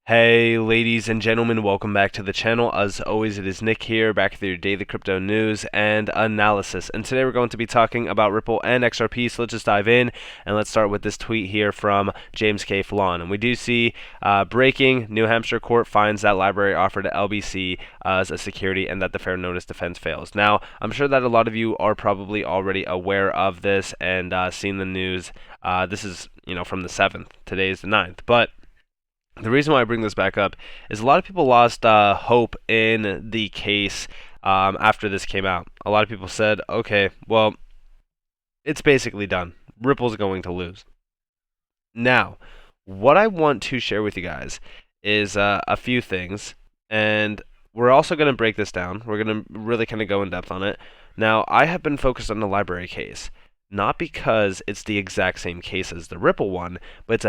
Hey, ladies and gentlemen, welcome back to the channel. As always, it is Nick here, back with your daily crypto news and analysis. And today we're going to be talking about Ripple and XRP, so let's just dive in. And let's start with this tweet here from James K. Fallon. And we do see breaking: New Hampshire court finds that library offered LBC as a security and that the fair notice defense fails. Now, I'm sure that a lot of you are probably already aware of this and seen the news. This is, from the 7th. Today is the 9th. But the reason why I bring this back up is a lot of people lost hope in the case after this came out. A lot of people said, okay, well, it's basically done. Ripple's going to lose. Now, what I want to share with you guys is a few things, and we're also going to break this down. We're going to really kind of go in depth on it. Now, I have been focused on the library case, not because it's the exact same case as the Ripple one, but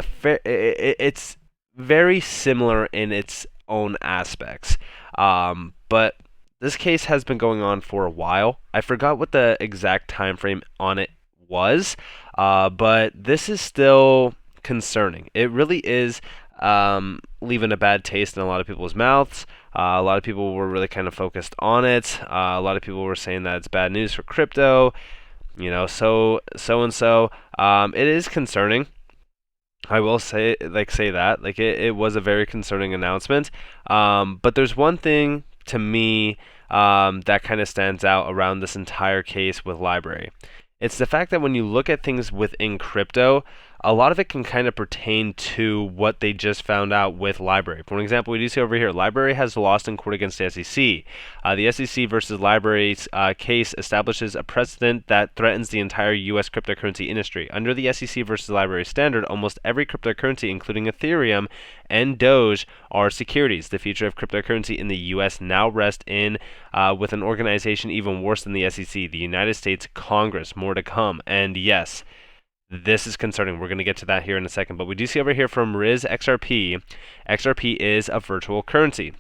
it's very similar in its own aspects. But this case has been going on for a while. I forgot what the exact time frame on it was, but this is still concerning. It really is leaving a bad taste in a lot of people's mouths. A lot of people were really kind of focused on it. A lot of people were saying that it's bad news for crypto. So and so. It is concerning. I will say that it was a very concerning announcement. But there's one thing to me that kind of stands out around this entire case with Library. It's the fact that when you look at things within crypto, a lot of it can kind of pertain to what they just found out with Library. For example, we do see over here, Library has lost in court against the SEC. The SEC versus Library's case establishes a precedent that threatens the entire U.S. cryptocurrency industry. Under the SEC versus Library standard, almost every cryptocurrency, including Ethereum and Doge, are securities. The future of cryptocurrency in the U.S. now rests in with an organization even worse than the SEC, the United States Congress. More to come. And yes, this is concerning. We're going to get to that here in a second. But we do see over here from Riz XRP, XRP is a virtual currency.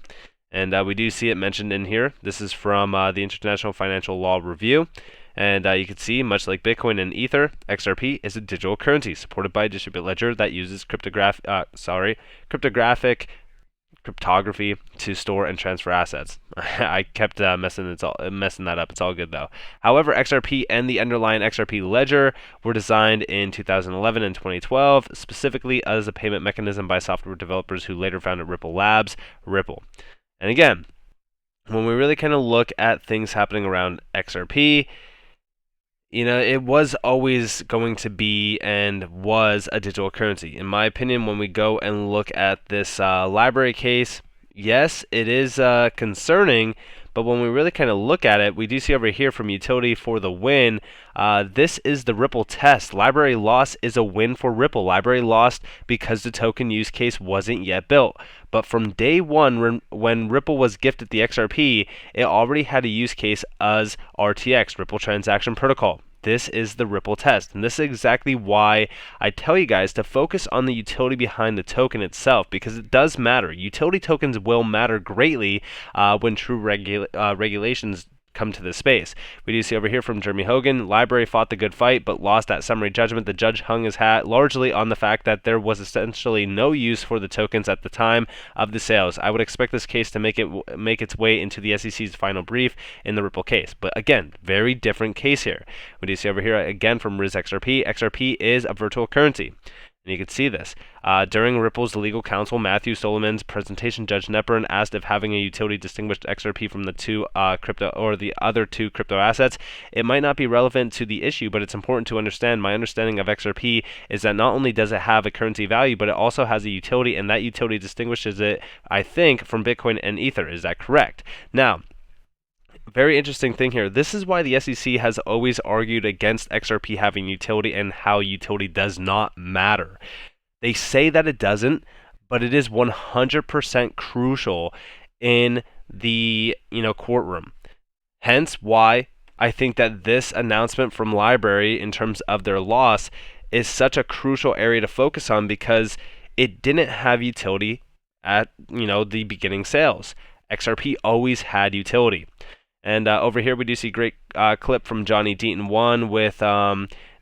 And we do see it mentioned in here. This is from the International Financial Law Review. And you can see, much like Bitcoin and Ether, XRP is a digital currency supported by a distributed ledger that uses cryptography to store and transfer assets. I kept messing that up. It's all good though. However, XRP and the underlying XRP ledger were designed in 2011 and 2012 specifically as a payment mechanism by software developers who later founded Ripple Labs, Ripple. And again, when we really kind of look at things happening around XRP, it was always going to be and was a digital currency. In my opinion, when we go and look at this library case, yes, it is concerning, but when we really kind of look at it, we do see over here from utility for the win, this is the Ripple test. Library loss is a win for Ripple. Library lost because the token use case wasn't yet built. But from day one, when Ripple was gifted the XRP, it already had a use case as RTX, Ripple Transaction Protocol. This is the Ripple test, and this is exactly why I tell you guys to focus on the utility behind the token itself, because it does matter. Utility tokens will matter greatly when true regulations come to this space. We do see over here from Jeremy Hogan, Library fought the good fight but lost at summary judgment. The judge hung his hat largely on the fact that there was essentially no use for the tokens at the time of the sales. I would expect this case to make its way into the SEC's final brief in the Ripple case. But again, very different case here. We do see over here again from Riz XRP, XRP is a virtual currency. And you can see this. During Ripple's legal counsel, Matthew Solomon's presentation, Judge Nepern asked if having a utility distinguished XRP from the other two crypto assets. It might not be relevant to the issue, but it's important to understand. My understanding of XRP is that not only does it have a currency value, but it also has a utility, and that utility distinguishes it, I think, from Bitcoin and Ether. Is that correct? Now, very interesting thing here. This is why the SEC has always argued against XRP having utility and how utility does not matter. They say that it doesn't, but it is 100% crucial in the courtroom. Hence why I think that this announcement from Library in terms of their loss is such a crucial area to focus on, because it didn't have utility at the beginning sales. XRP always had utility. And over here we do see great clip from Johnny Deaton 1 with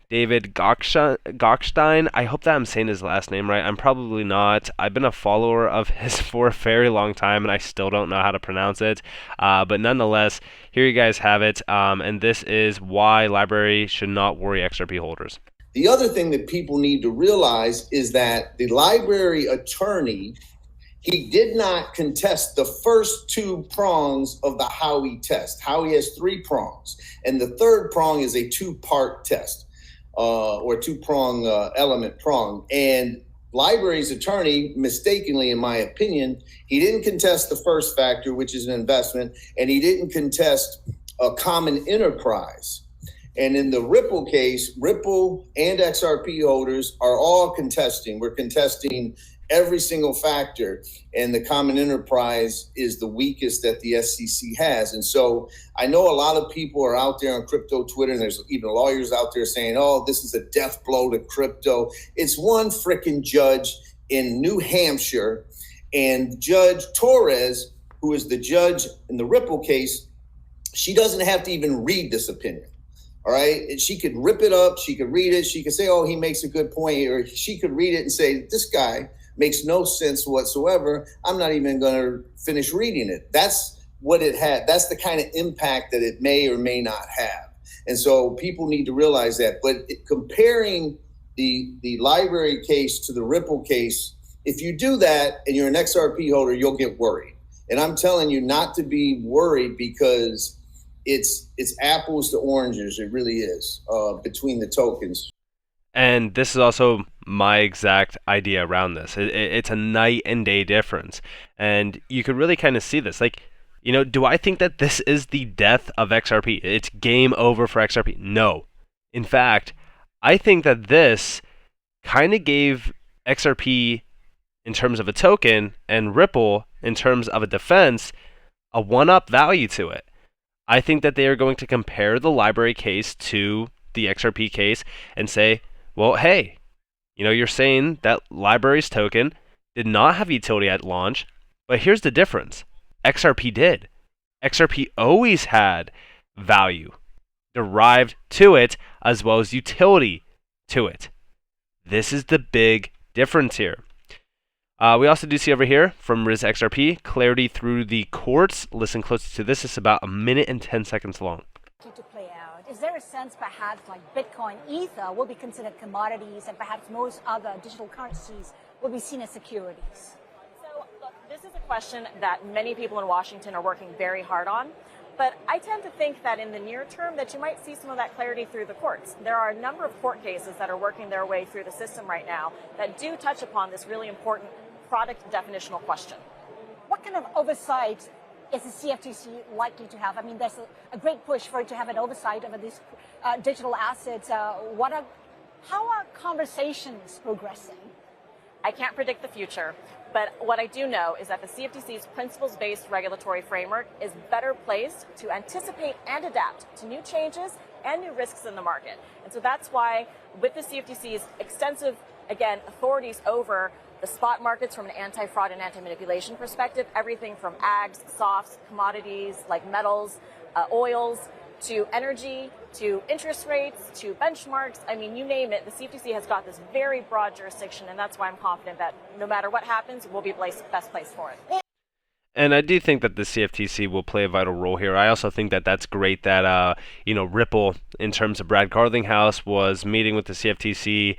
David Gokhstein. I hope that I'm saying his last name right. I'm probably not. I've been a follower of his for a very long time, and I still don't know how to pronounce it. But nonetheless, here you guys have it. And this is why library should not worry XRP holders. The other thing that people need to realize is that the library attorney, he did not contest the first two prongs of the Howey test. Howey has 3 prongs, and the third prong is a 2-part test, or 2-prong element prong. And library's attorney, mistakenly, in my opinion, he didn't contest the first factor, which is an investment, and he didn't contest a common enterprise. And in the Ripple case, Ripple and XRP holders are all contesting. We're contesting every single factor, and the common enterprise is the weakest that the SEC has. And so I know a lot of people are out there on crypto Twitter, and there's even lawyers out there saying, oh, this is a death blow to crypto. It's one freaking judge in New Hampshire, and Judge Torres, who is the judge in the Ripple case, she doesn't have to even read this opinion. All right. And she could rip it up. She could read it. She could say, oh, he makes a good point. Or she could read it and say, this guy makes no sense whatsoever. I'm not even going to finish reading it. That's what it had. That's the kind of impact that it may or may not have. And so people need to realize that. But comparing the library case to the Ripple case, if you do that and you're an XRP holder, you'll get worried. And I'm telling you not to be worried, because it's apples to oranges. It really is, between the tokens. And this is also my exact idea around this. It's a night and day difference. And you could really kind of see this. Like, you know, do I think that this is the death of XRP? It's game over for XRP? No. In fact, I think that this kind of gave XRP, in terms of a token, and Ripple, in terms of a defense, a one-up value to it. I think that they are going to compare the library case to the XRP case and say, well, hey, you know, you're saying that library's token did not have utility at launch, but here's the difference. XRP did. XRP always had value derived to it, as well as utility to it. This is the big difference here. We also do see over here from Riz XRP, clarity through the courts. Listen closely to this. It's about 1 minute and 10 seconds long. To play out, is there a sense perhaps like Bitcoin, Ether will be considered commodities, and perhaps most other digital currencies will be seen as securities? So look, this is a question that many people in Washington are working very hard on. But I tend to think that in the near term that you might see some of that clarity through the courts. There are a number of court cases that are working their way through the system right now that do touch upon this really important product definitional question. What kind of oversight is the CFTC likely to have? I mean, there's a great push for it to have an oversight over these digital assets. How are conversations progressing? I can't predict the future, but what I do know is that the CFTC's principles-based regulatory framework is better placed to anticipate and adapt to new changes and new risks in the market. And so that's why, with the CFTC's extensive, again, authorities over the spot markets from an anti-fraud and anti-manipulation perspective, everything from ags, softs, commodities like metals, oils, to energy, to interest rates, to benchmarks. I mean, you name it, the CFTC has got this very broad jurisdiction, and that's why I'm confident that no matter what happens, we'll be best placed for it. And I do think that the CFTC will play a vital role here. I also think that that's great that, Ripple, in terms of Brad Garlinghouse, was meeting with the CFTC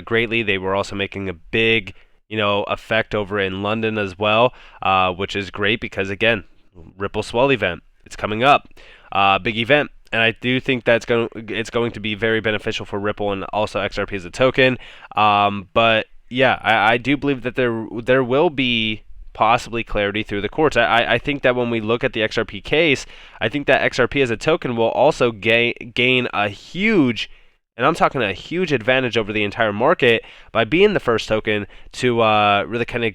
greatly. They were also making a big, effect over in London as well, which is great because, again, Ripple Swell event, it's coming up. Big event. And I do think it's going to be very beneficial for Ripple and also XRP as a token. But yeah, I do believe that there will be possibly clarity through the courts. I think that when we look at the XRP case, I think that XRP as a token will also gain a huge, and I'm talking a huge advantage over the entire market by being the first token to really kind of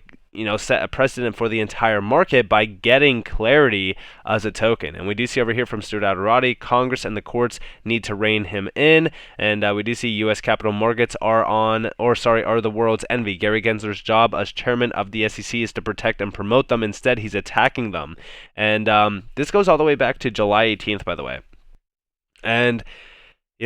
set a precedent for the entire market by getting clarity as a token. And we do see over here from Stuart Alderati, Congress and the courts need to rein him in. And we do see U.S. capital markets are the world's envy. Gary Gensler's job as chairman of the SEC is to protect and promote them. Instead, he's attacking them. And this goes all the way back to July 18th, by the way. And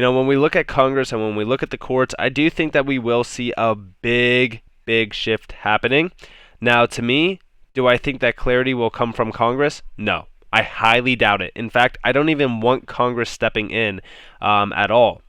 When we look at Congress and when we look at the courts, I do think that we will see a big, big shift happening. Now, to me, do I think that clarity will come from Congress? No. I highly doubt it. In fact, I don't even want Congress stepping in at all.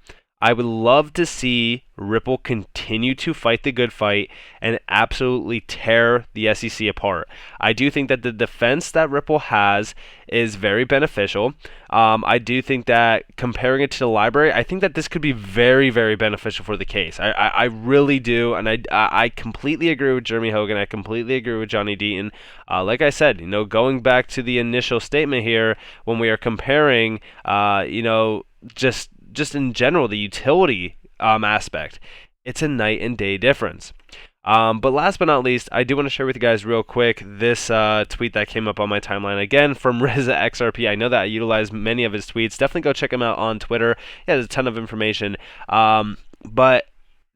I would love to see Ripple continue to fight the good fight and absolutely tear the SEC apart. I do think that the defense that Ripple has is very beneficial. I do think that comparing it to the library, I think that this could be very, very beneficial for the case. I really do, and I completely agree with Jeremy Hogan. I completely agree with Johnny Deaton. Like I said, going back to the initial statement here, when we are comparing, just in general, the utility aspect, it's a night and day difference. But last but not least, I do want to share with you guys real quick this tweet that came up on my timeline again from Riza XRP. I know that I utilize many of his tweets. Definitely go check him out on Twitter. Yeah, there's a ton of information. But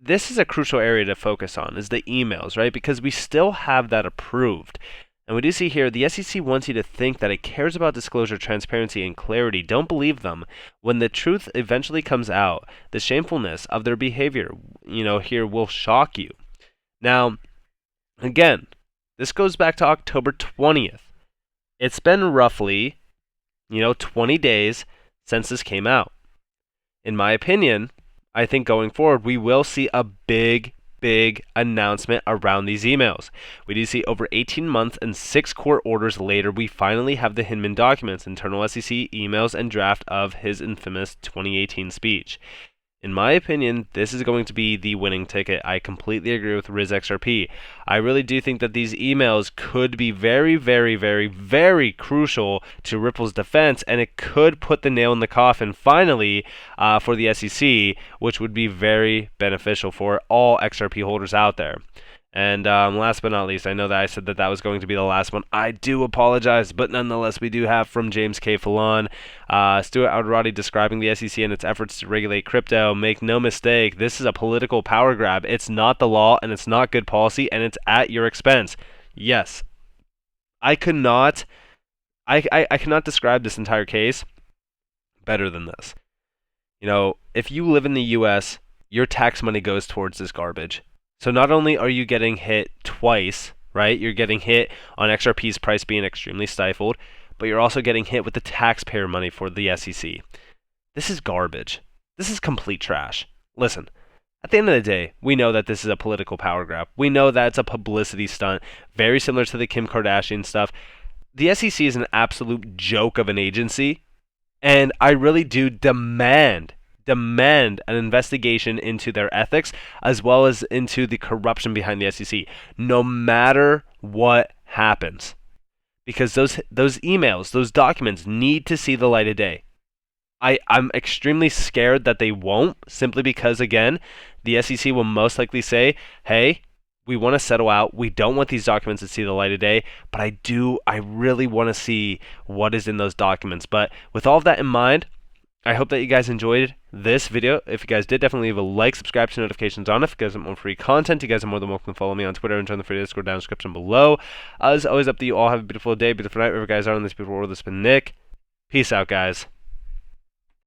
this is a crucial area to focus on, is the emails, right? Because we still have that approved. And we do see here, the SEC wants you to think that it cares about disclosure, transparency, and clarity. Don't believe them. When the truth eventually comes out, the shamefulness of their behavior, here will shock you. Now, again, this goes back to October 20th. It's been roughly, 20 days since this came out. In my opinion, I think going forward, we will see a big announcement around these emails. We do see over 18 months and 6 court orders later, we finally have the Hinman documents, internal SEC emails, and draft of his infamous 2018 speech. In my opinion, this is going to be the winning ticket. I completely agree with RizXRP. I really do think that these emails could be very, very, very, very crucial to Ripple's defense, and it could put the nail in the coffin finally for the SEC, which would be very beneficial for all XRP holders out there. And last but not least, I know that I said that was going to be the last one. I do apologize, but nonetheless, we do have from James K. Fallon, Stuart Alderati describing the SEC and its efforts to regulate crypto. Make no mistake, this is a political power grab. It's not the law, and it's not good policy, and it's at your expense. Yes, I cannot describe this entire case better than this. If you live in the U.S., your tax money goes towards this garbage. So not only are you getting hit twice, right? You're getting hit on XRP's price being extremely stifled, but you're also getting hit with the taxpayer money for the SEC. This is garbage. This is complete trash. Listen, at the end of the day, we know that this is a political power grab. We know that it's a publicity stunt, very similar to the Kim Kardashian stuff. The SEC is an absolute joke of an agency, and I really do demand an investigation into their ethics as well as into the corruption behind the SEC, no matter what happens. Because those emails, those documents need to see the light of day. I'm extremely scared that they won't, simply because, again, the SEC will most likely say, hey, we want to settle out. We don't want these documents to see the light of day, but I really want to see what is in those documents. But with all of that in mind, I hope that you guys enjoyed this video. If you guys did, definitely leave a like, subscribe to notifications on. If you guys want more free content, you guys are more than welcome to follow me on Twitter and join the free Discord down in the description below. As always, up to you all. Have a beautiful day, beautiful night, wherever you guys are in this beautiful world. This has been Nick. Peace out, guys.